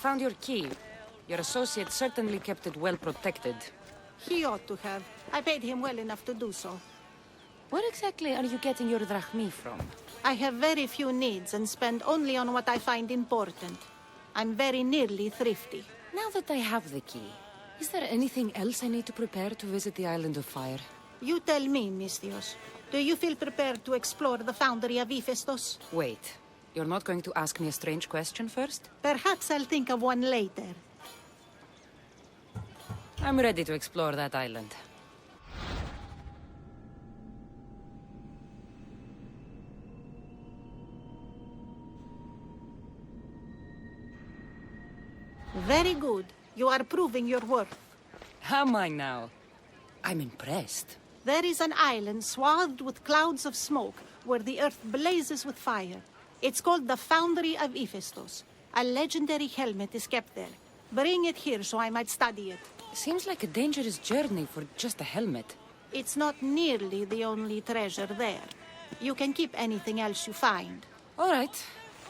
found your key. Your associate certainly kept it well protected. He ought to have. I paid him well enough to do so. Where exactly are you getting your drachmi from? I have very few needs and spend only on what I find important. I'm very nearly thrifty. Now that I have the key, is there anything else I need to prepare to visit the Island of Fire? You tell me, Misthios. Do you feel prepared to explore the foundry of Hephaestus? Wait, you're not going to ask me a strange question first? Perhaps I'll think of one later. I'm ready to explore that island. Very good. You are proving your worth. Am I now? I'm impressed. There is an island swathed with clouds of smoke where the earth blazes with fire. It's called the Foundry of Hephaestus. A legendary helmet is kept there. Bring it here so I might study it. Seems like a dangerous journey for just a helmet. It's not nearly the only treasure there. You can keep anything else you find. All right.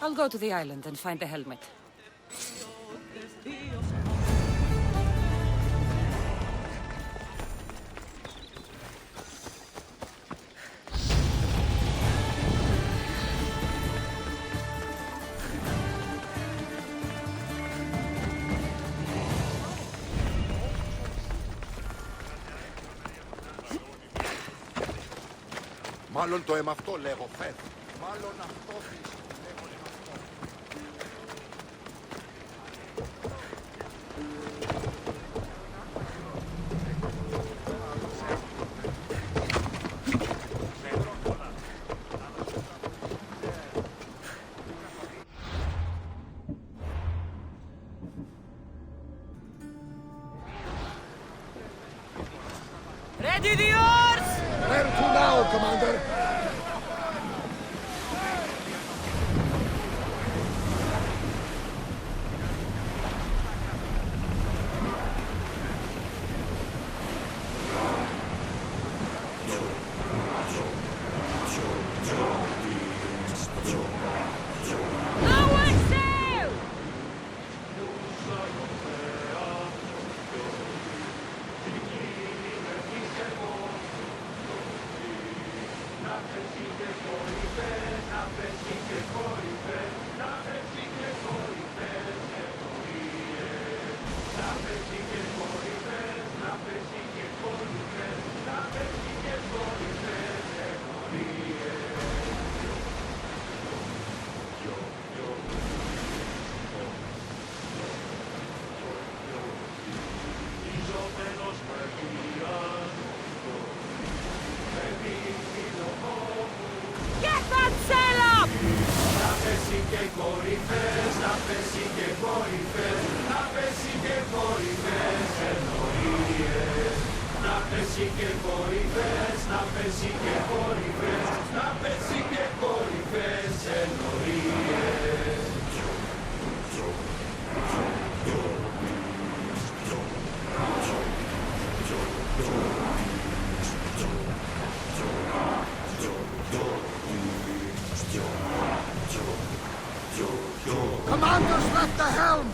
I'll go to the island and find the helmet. Μάλλον το αίμα αυτό λέγω, φεύγει. Μάλλον αυτό λέγω αυτό. Ready the oars! Where to now, Commander? Commander's left the helm!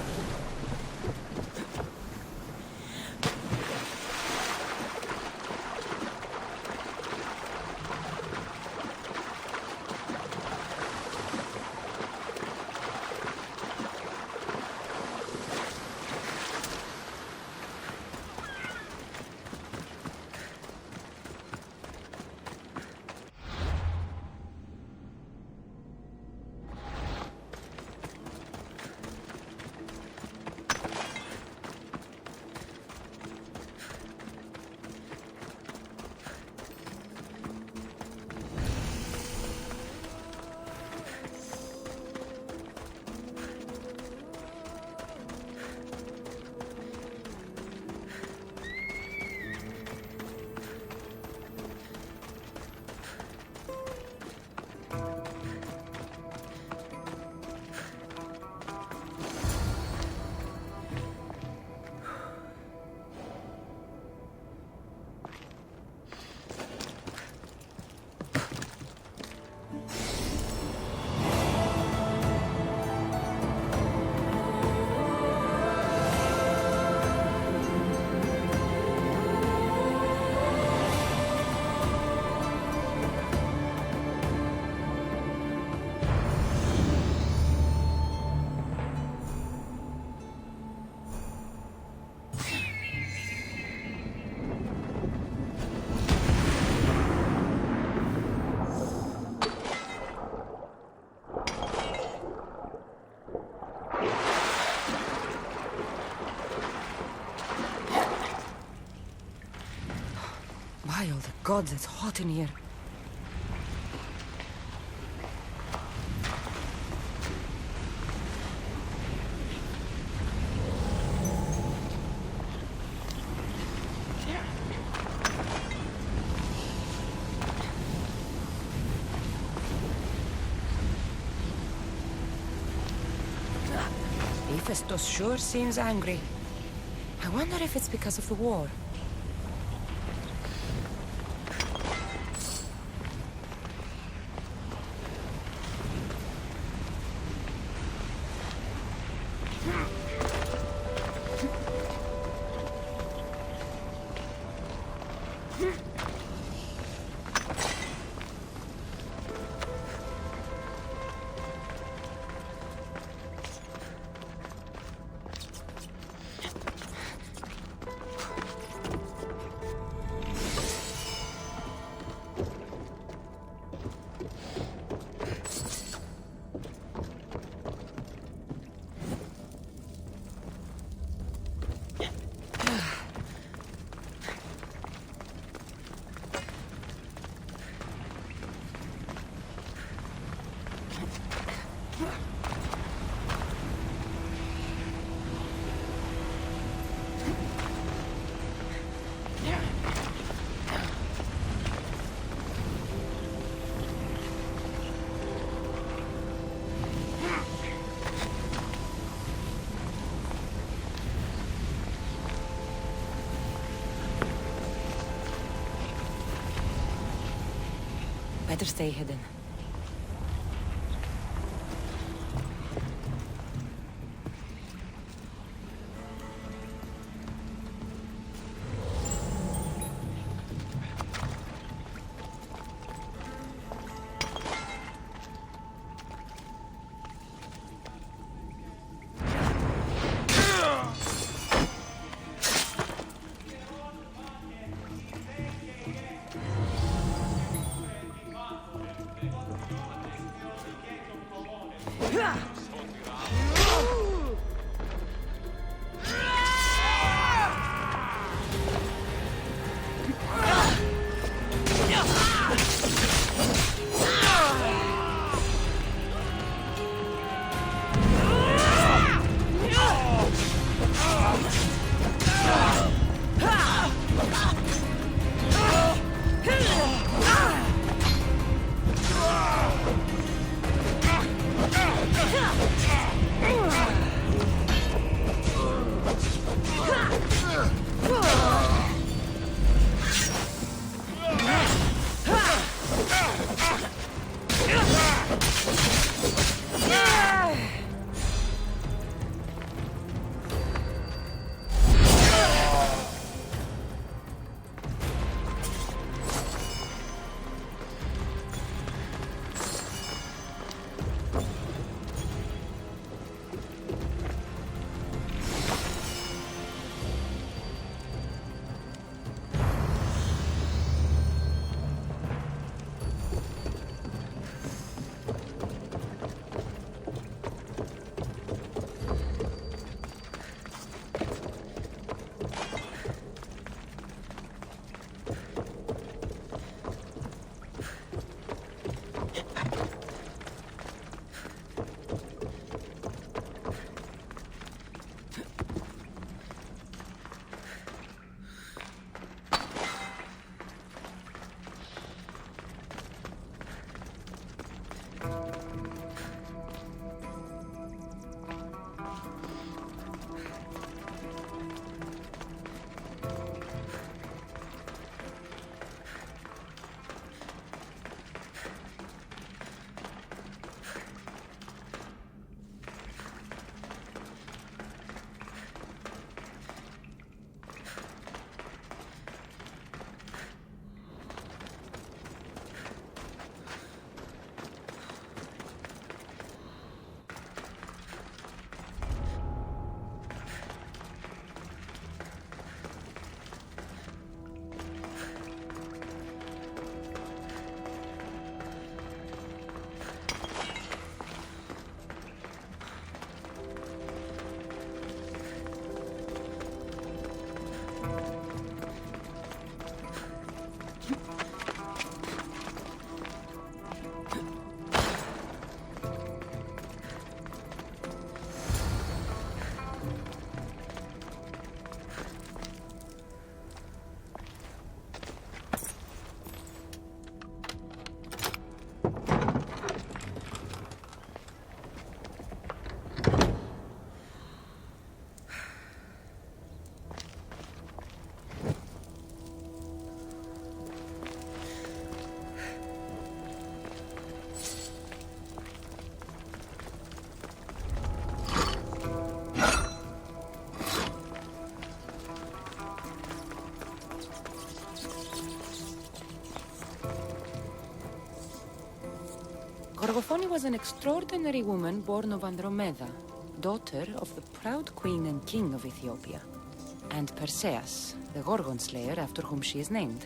Oh, the gods, it's hot in here. Hephaestus sure seems angry. I wonder if it's because of the war. Better stay hidden. Gorgofoni was an extraordinary woman born of Andromeda, daughter of the proud queen and king of Ethiopia, and Perseus, the Gorgon slayer after whom she is named.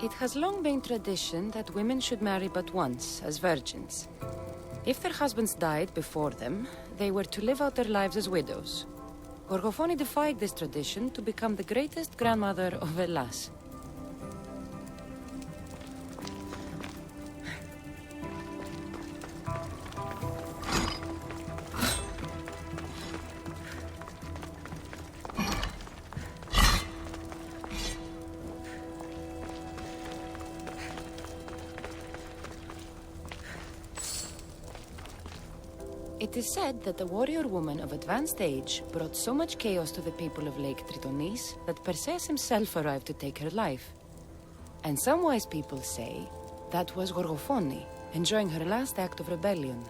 It has long been tradition that women should marry but once, as virgins. If their husbands died before them, they were to live out their lives as widows. Gorgofoni defied this tradition to become the greatest grandmother of Hellas. It is said that the warrior woman of advanced age brought so much chaos to the people of Lake Tritonis that Perseus himself arrived to take her life. And some wise people say that was Gorgofoni, enjoying her last act of rebellion.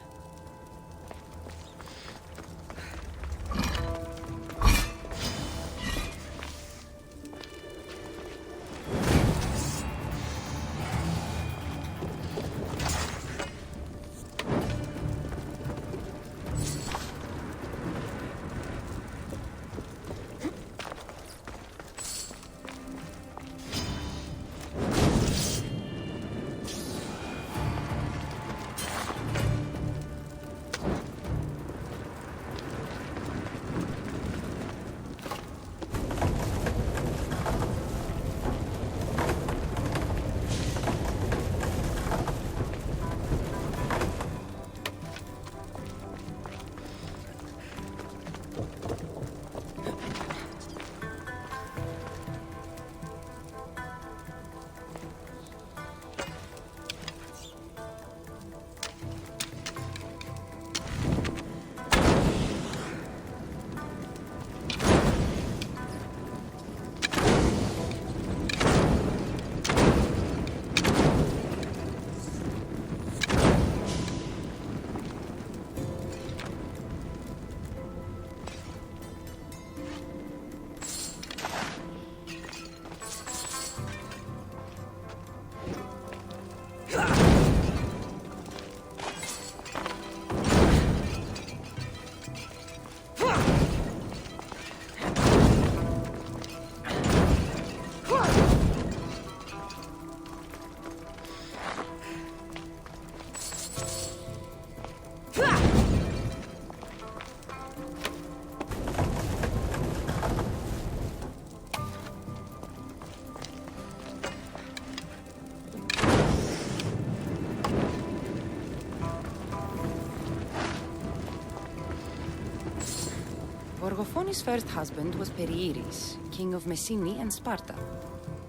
Gorgofoni's first husband was Perieres, king of Messini and Sparta.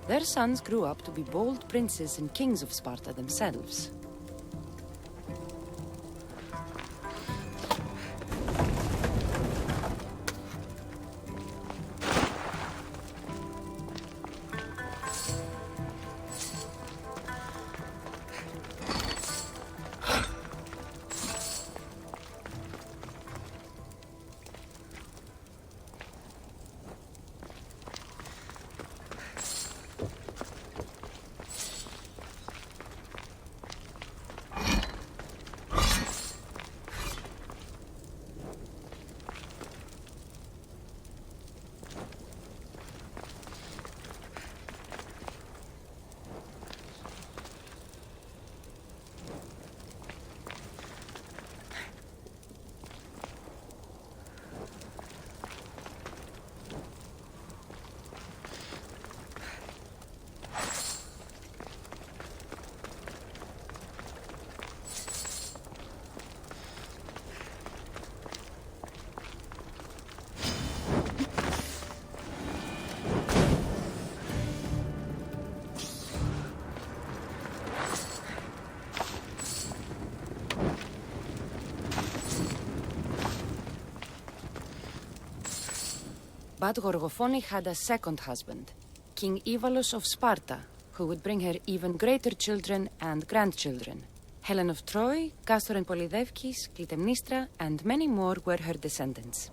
Their sons grew up to be bold princes and kings of Sparta themselves. But Gorgophone had a second husband, King Ivalos of Sparta, who would bring her even greater children and grandchildren. Helen of Troy, Castor and Polydevkis, Clytemnestra, and many more were her descendants.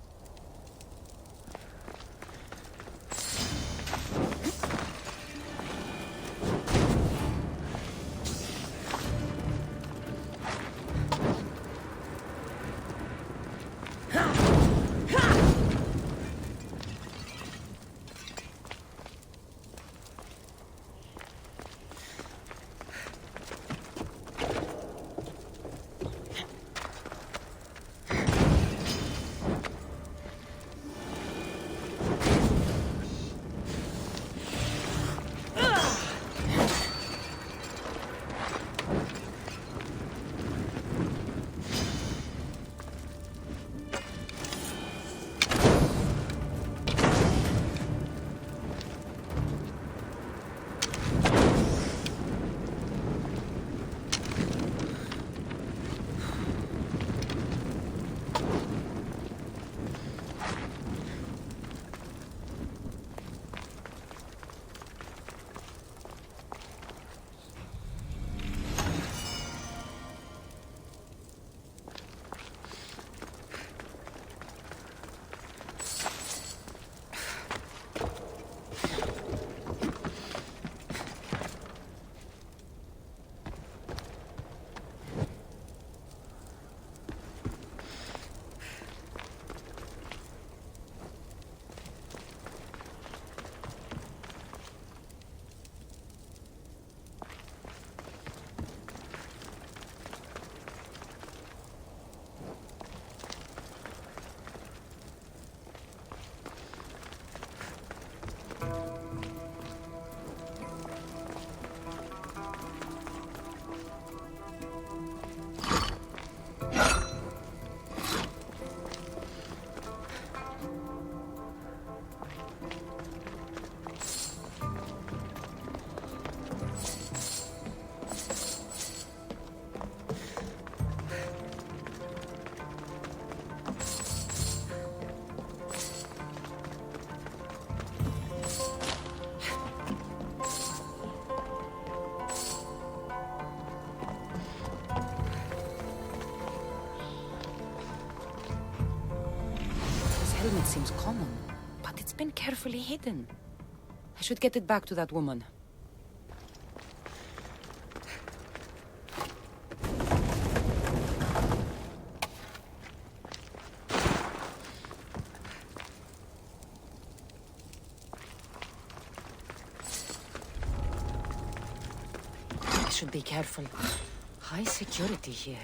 Helmet seems common, but it's been carefully hidden. I should get it back to that woman. I should be careful. High security here.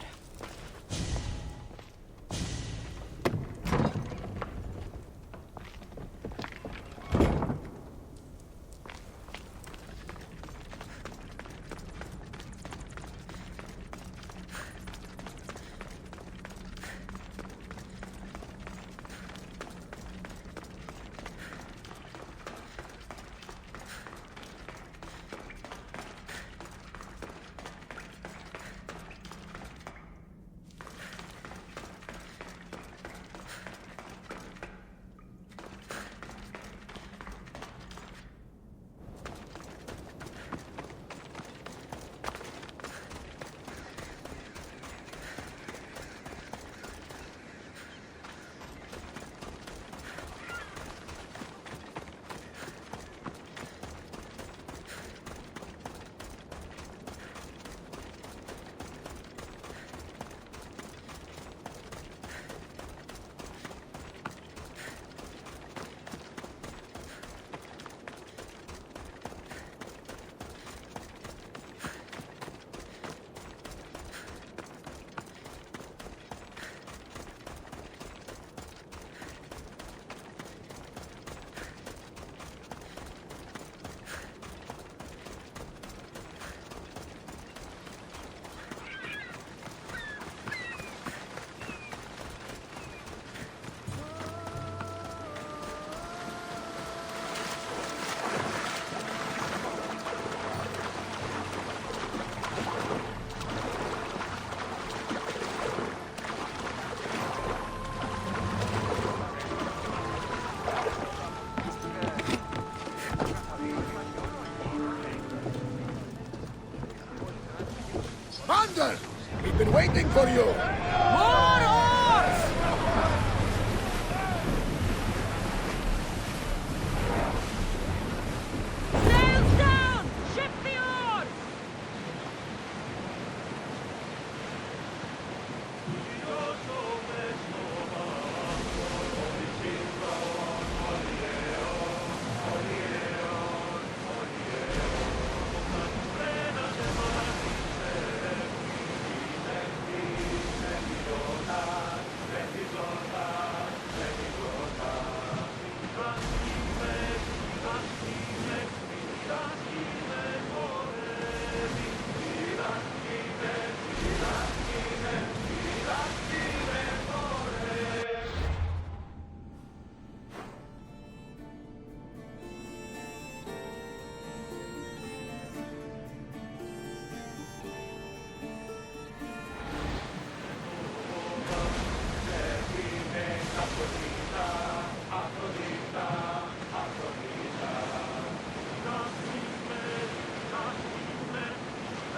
Commander! We've been waiting for you! More oars! Sails down! Ship the oars!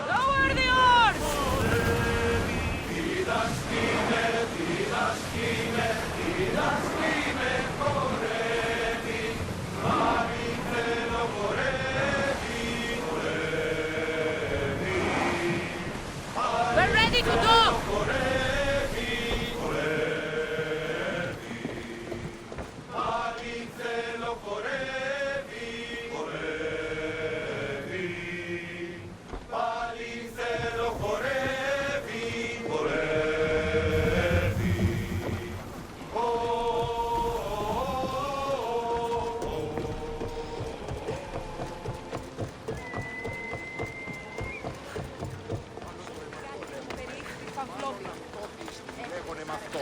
Lower the oars! We're ready to dock! Λέγονε μ' αυτό.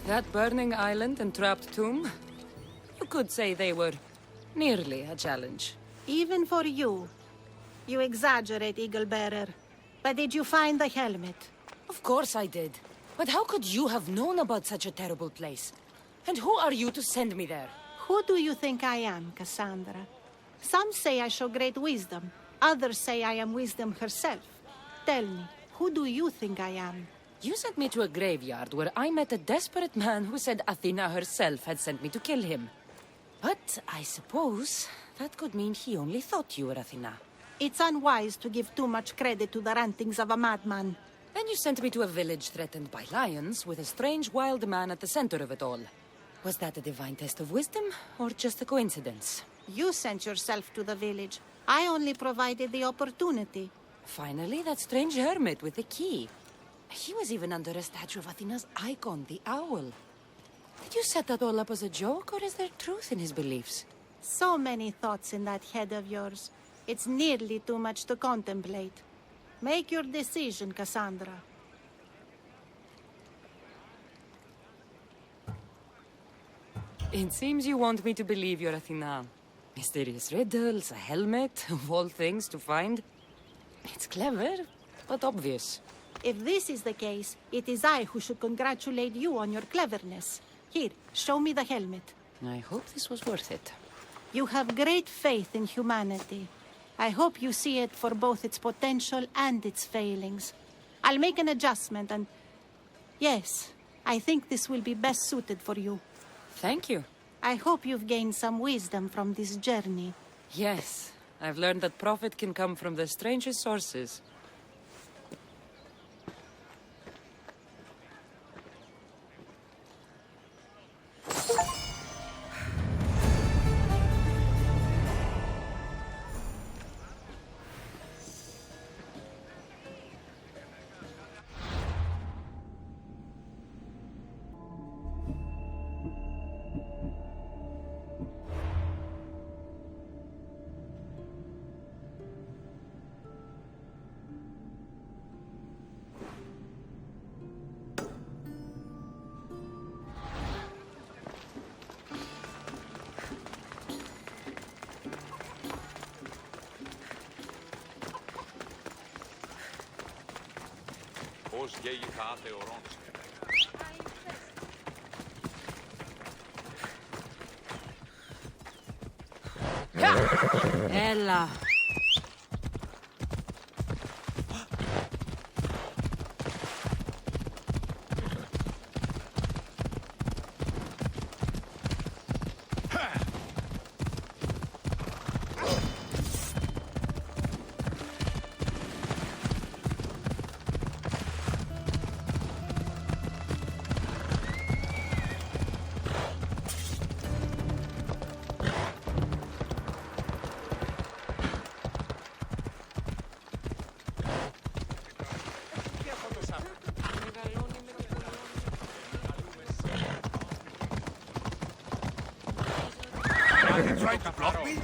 That burning island and trapped tomb? You could say they were nearly a challenge. Even for you. You exaggerate, Eagle Bearer. But did you find the helmet? Of course I did. But how could you have known about such a terrible place? And who are you to send me there? Who do you think I am, Cassandra? Some say I show great wisdom. Others say I am wisdom herself. Tell me, who do you think I am? You sent me to a graveyard where I met a desperate man who said Athena herself had sent me to kill him. But I suppose that could mean he only thought you were Athena. It's unwise to give too much credit to the rantings of a madman. Then you sent me to a village threatened by lions with a strange wild man at the center of it all. Was that a divine test of wisdom, or just a coincidence? You sent yourself to the village. I only provided the opportunity. Finally, that strange hermit with the key. He was even under a statue of Athena's icon, the owl. Did you set that all up as a joke, or is there truth in his beliefs? So many thoughts in that head of yours. It's nearly too much to contemplate. Make your decision, Cassandra. It seems you want me to believe you're Athena. Mysterious riddles, a helmet, of all things to find. It's clever, but obvious. If this is the case, it is I who should congratulate you on your cleverness. Here, show me the helmet. I hope this was worth it. You have great faith in humanity. I hope you see it for both its potential and its failings. I'll make an adjustment and... Yes, I think this will be best suited for you. Thank you. I hope you've gained some wisdom from this journey. Yes, I've learned that profit can come from the strangest sources. πως γέγει θα άθεωρών. Έλα. Trying to block me?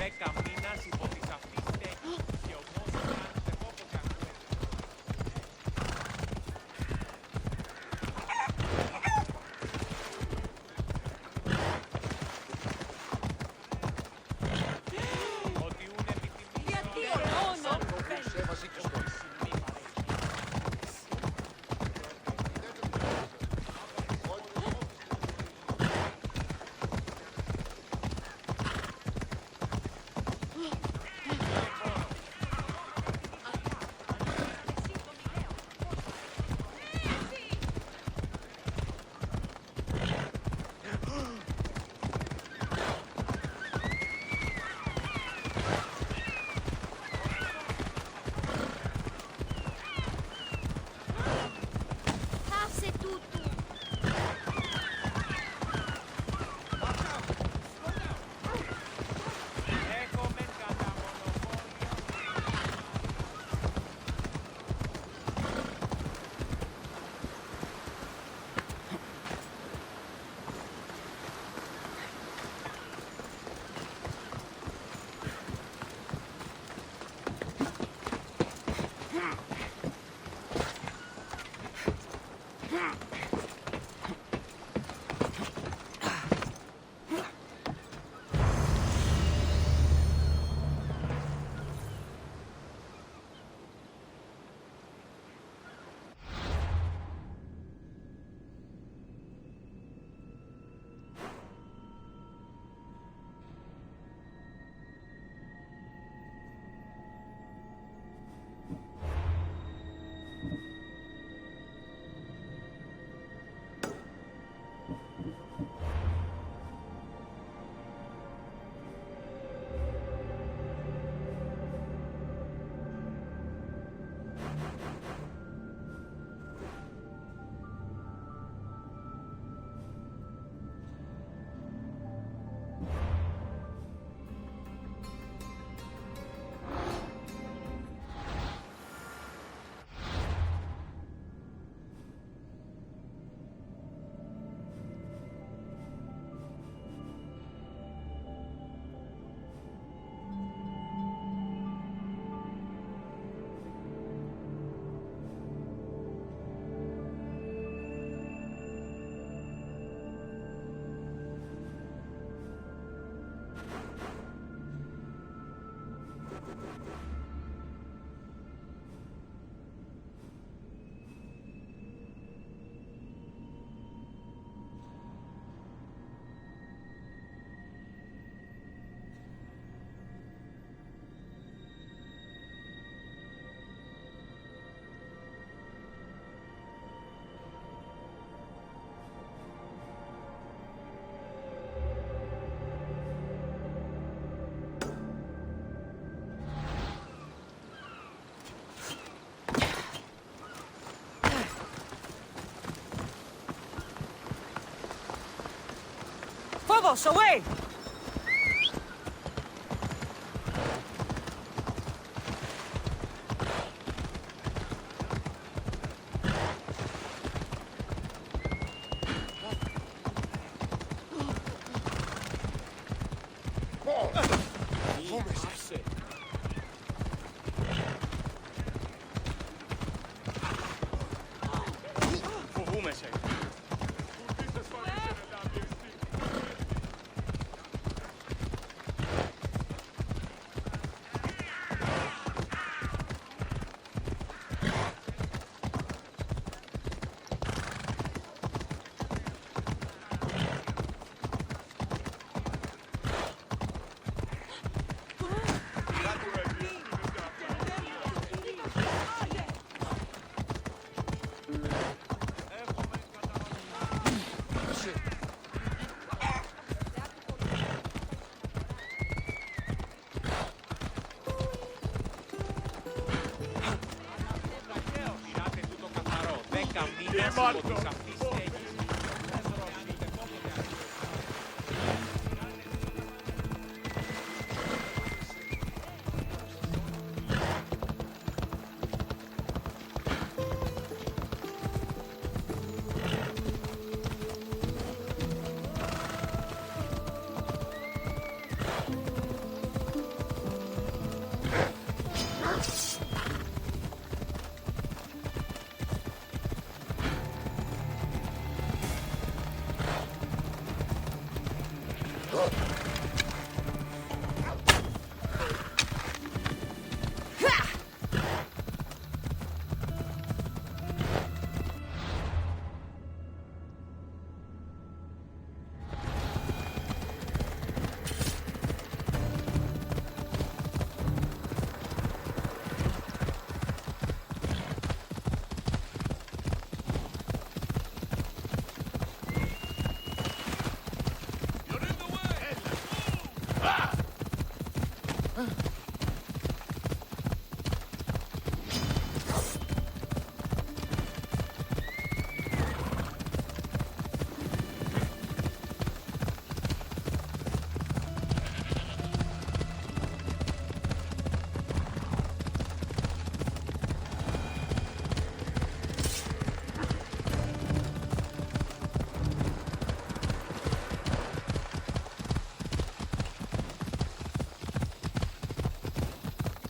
Phobos, away!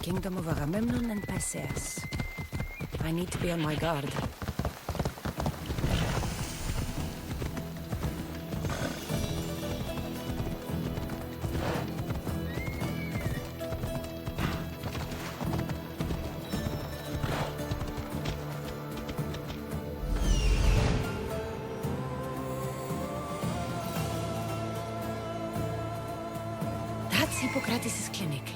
Kingdom of Agamemnon and Perseus. I need to be on my guard. That's Hippocrates' clinic.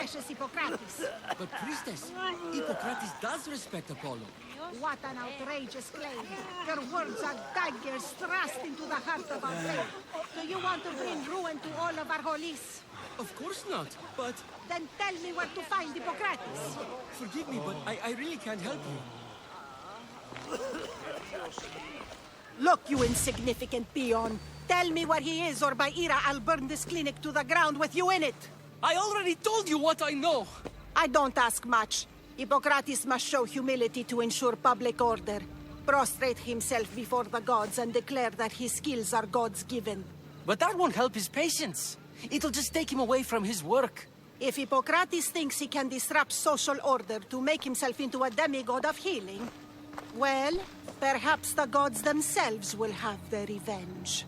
precious Hippocrates. But priestess, Hippocrates does respect Apollo. What an outrageous claim. Your words are daggers thrust into the heart of our faith. Do you want to bring ruin to all of our holies? Of course not, but... Then tell me where to find Hippocrates. Forgive me, but I really can't help you. Look, you insignificant peon. Tell me where he is, or by Ira, I'll burn this clinic to the ground with you in it. I already told you what I know! I don't ask much. Hippocrates must show humility to ensure public order. Prostrate himself before the gods and declare that his skills are gods given. But that won't help his patients. It'll just take him away from his work. If Hippocrates thinks he can disrupt social order to make himself into a demigod of healing, well, perhaps the gods themselves will have their revenge.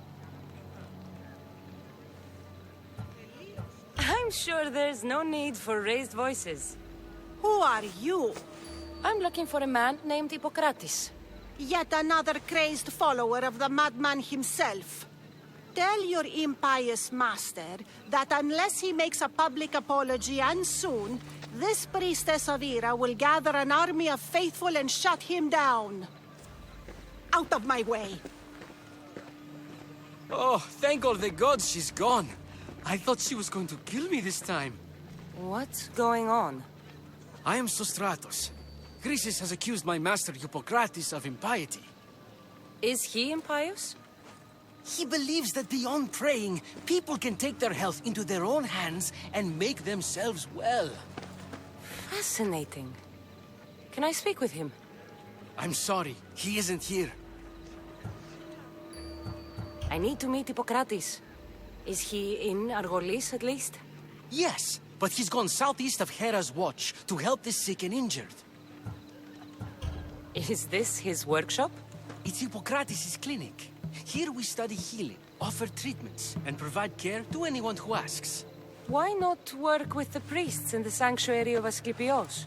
I'm sure there's no need for raised voices. Who are you? I'm looking for a man named Hippocrates. Yet another crazed follower of the madman himself. Tell your impious master that unless he makes a public apology, and soon, this priestess of Ira will gather an army of faithful and shut him down. Out of my way! Oh, thank all the gods she's gone. I thought she was going to kill me this time. What's going on? I am Sostratos. Chrysis has accused my master Hippocrates of impiety. Is he impious? He believes that beyond praying, people can take their health into their own hands and make themselves well. Fascinating. Can I speak with him? I'm sorry, he isn't here. I need to meet Hippocrates. Is he in Argolis, at least? Yes, but he's gone southeast of Hera's Watch to help the sick and injured. Is this his workshop? It's Hippocrates' clinic. Here we study healing, offer treatments, and provide care to anyone who asks. Why not work with the priests in the sanctuary of Asclepios?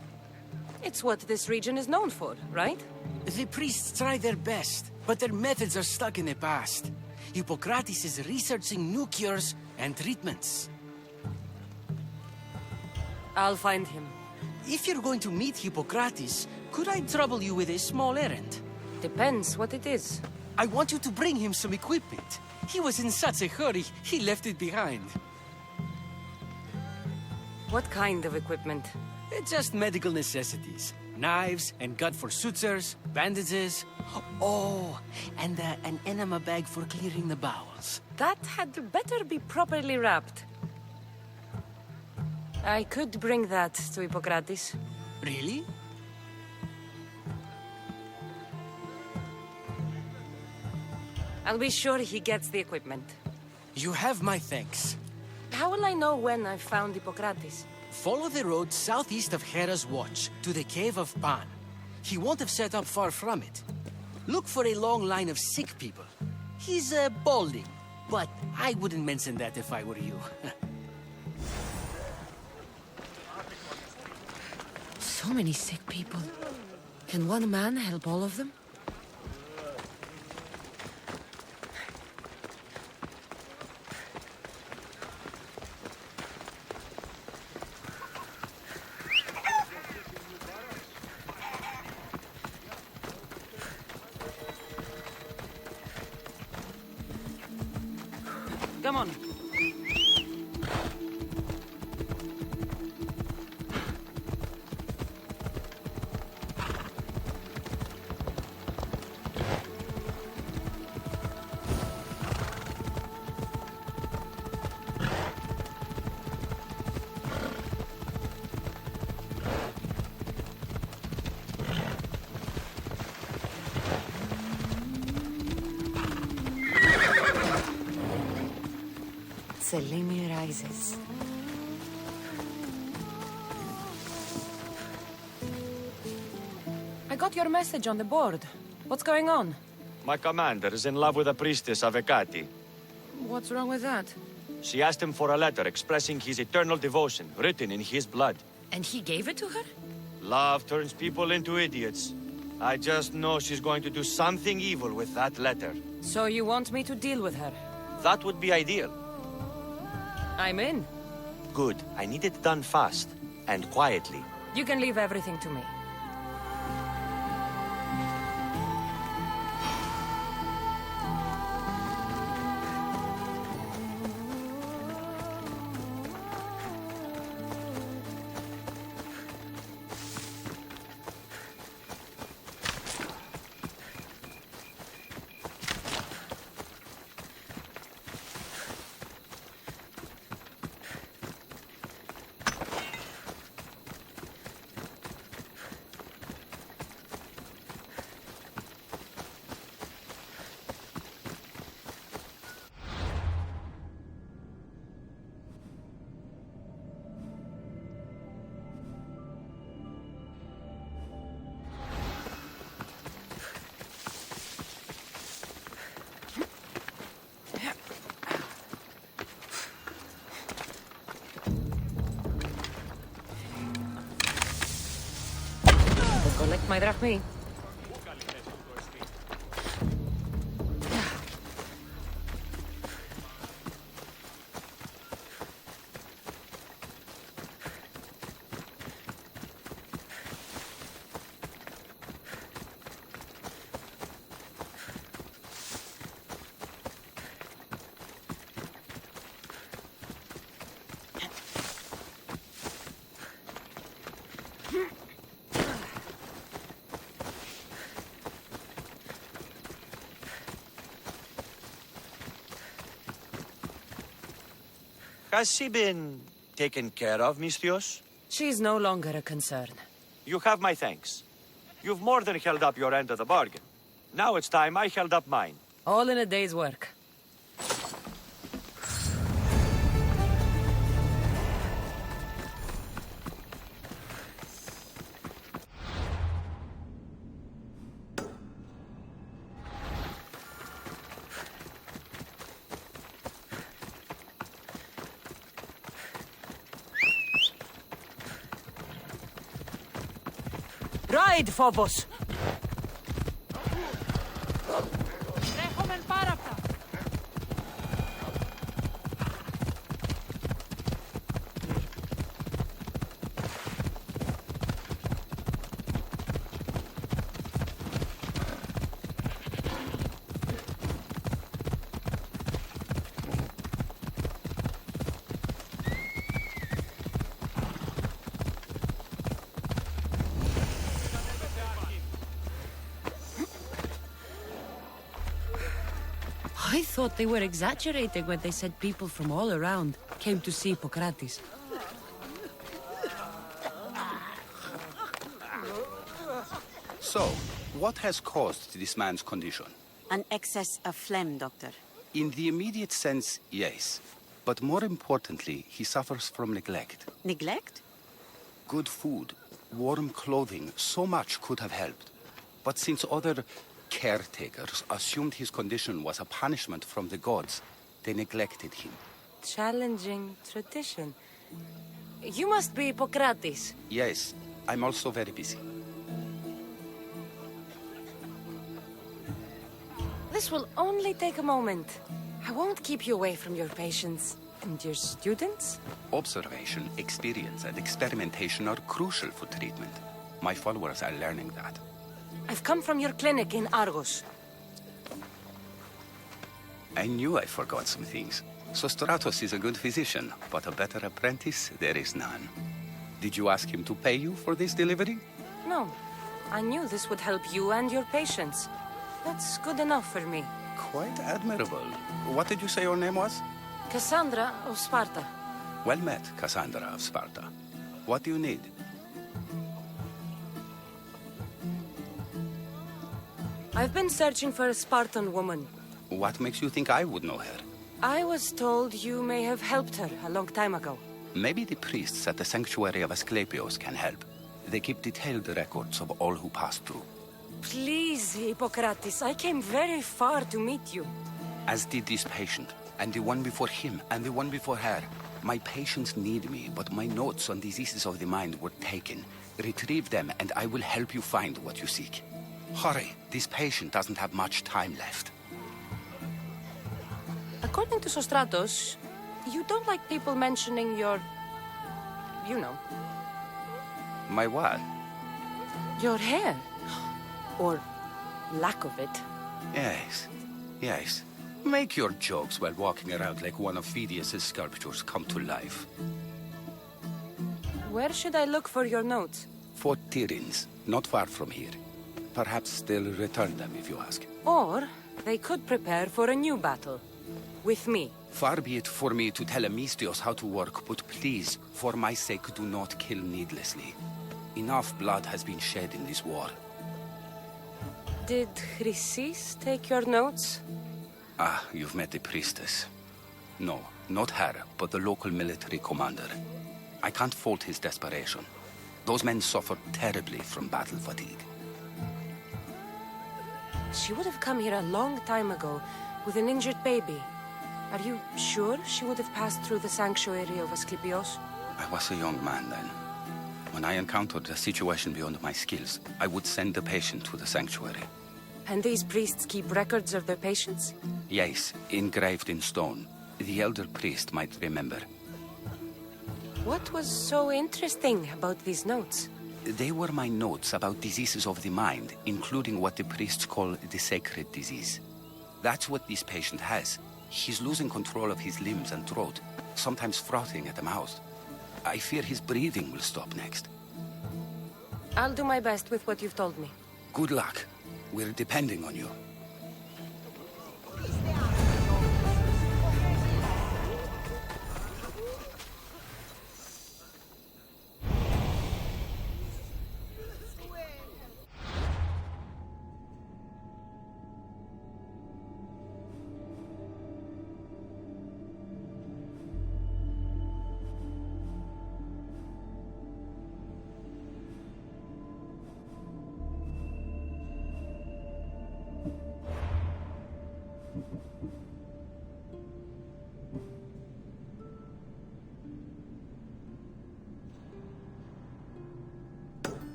It's what this region is known for, right? The priests try their best, but their methods are stuck in the past. Hippocrates is researching new cures and treatments. I'll find him. If you're going to meet Hippocrates, could I trouble you with a small errand? Depends what it is. I want you to bring him some equipment. He was in such a hurry, he left it behind. What kind of equipment? Just medical necessities. Knives and gut for sutures, bandages. Oh, and an enema bag for clearing the bowels. That had better be properly wrapped. I could bring that to Hippocrates. Really? I'll be sure he gets the equipment. You have my thanks. How will I know when I've found Hippocrates? Follow the road southeast of Hera's Watch to the Cave of Pan. He won't have set up far from it. Look for a long line of sick people. He's balding, but I wouldn't mention that if I were you. So many sick people. Can one man help all of them? Come on. Selene rises. I got your message on the board. What's going on? My commander is in love with a priestess of Hecate. What's wrong with that? She asked him for a letter expressing his eternal devotion, written in his blood. And he gave it to her? Love turns people into idiots. I just know she's going to do something evil with that letter. So you want me to deal with her? That would be ideal. I'm in. Good. I need it done fast. and quietly. You can leave everything to me. Collect my drachmi. Has she been taken care of, Mistios? She's no longer a concern. You have my thanks. You've more than held up your end of the bargain. Now it's time I held up mine. All in a day's work. Ride, Phobos! I thought they were exaggerating when they said people from all around came to see Hippocrates. So, what has caused this man's condition? An excess of phlegm, Doctor. In the immediate sense, yes. But more importantly, he suffers from neglect. Neglect? Good food, warm clothing, so much could have helped. But since other caretakers assumed his condition was a punishment from the gods, they neglected him. Challenging tradition. You must be Hippocrates. Yes, I'm also very busy. This will only take a moment. I won't keep you away from your patients. And your students? Observation, experience, and experimentation are crucial for treatment. My followers are learning that. I've come from your clinic in Argos. I knew I forgot some things. Sostratos is a good physician, but a better apprentice there is none. Did you ask him to pay you for this delivery? No. I knew this would help you and your patients. That's good enough for me. Quite admirable. What did you say your name was? Cassandra of Sparta. Well met, Cassandra of Sparta. What do you need? I've been searching for a Spartan woman. What makes you think I would know her? I was told you may have helped her a long time ago. Maybe the priests at the sanctuary of Asclepios can help. They keep detailed records of all who pass through. Please, Hippocrates, I came very far to meet you. As did this patient, and the one before him, and the one before her. My patients need me, but my notes on diseases of the mind were taken. Retrieve them, and I will help you find what you seek. Hurry, this patient doesn't have much time left. According to Sostratos, you don't like people mentioning your... you know, My what? Your hair. Or lack of it. Yes, yes. Make your jokes while walking around like one of Phidias' sculptures come to life. Where should I look for your notes? 4 Tyrins, not far from here. Perhaps they'll return them if you ask. Or they could prepare for a new battle. With me. Far be it for me to tell Amistios how to work, but please, for my sake, do not kill needlessly. Enough blood has been shed in this war. Did Chrysis take your notes? Ah, you've met the priestess. No, not her, but the local military commander. I can't fault his desperation. Those men suffered terribly from battle fatigue. She would have come here a long time ago, with an injured baby. Are you sure she would have passed through the sanctuary of Asclepios? I was a young man then. When I encountered a situation beyond my skills, I would send the patient to the sanctuary. And these priests keep records of their patients? Yes, engraved in stone. The elder priest might remember. What was so interesting about these notes? They were my notes about diseases of the mind, including what the priests call the sacred disease. That's what this patient has. He's losing control of his limbs and throat, sometimes frothing at the mouth. I fear his breathing will stop next. I'll do my best with what you've told me. Good luck. We're depending on you.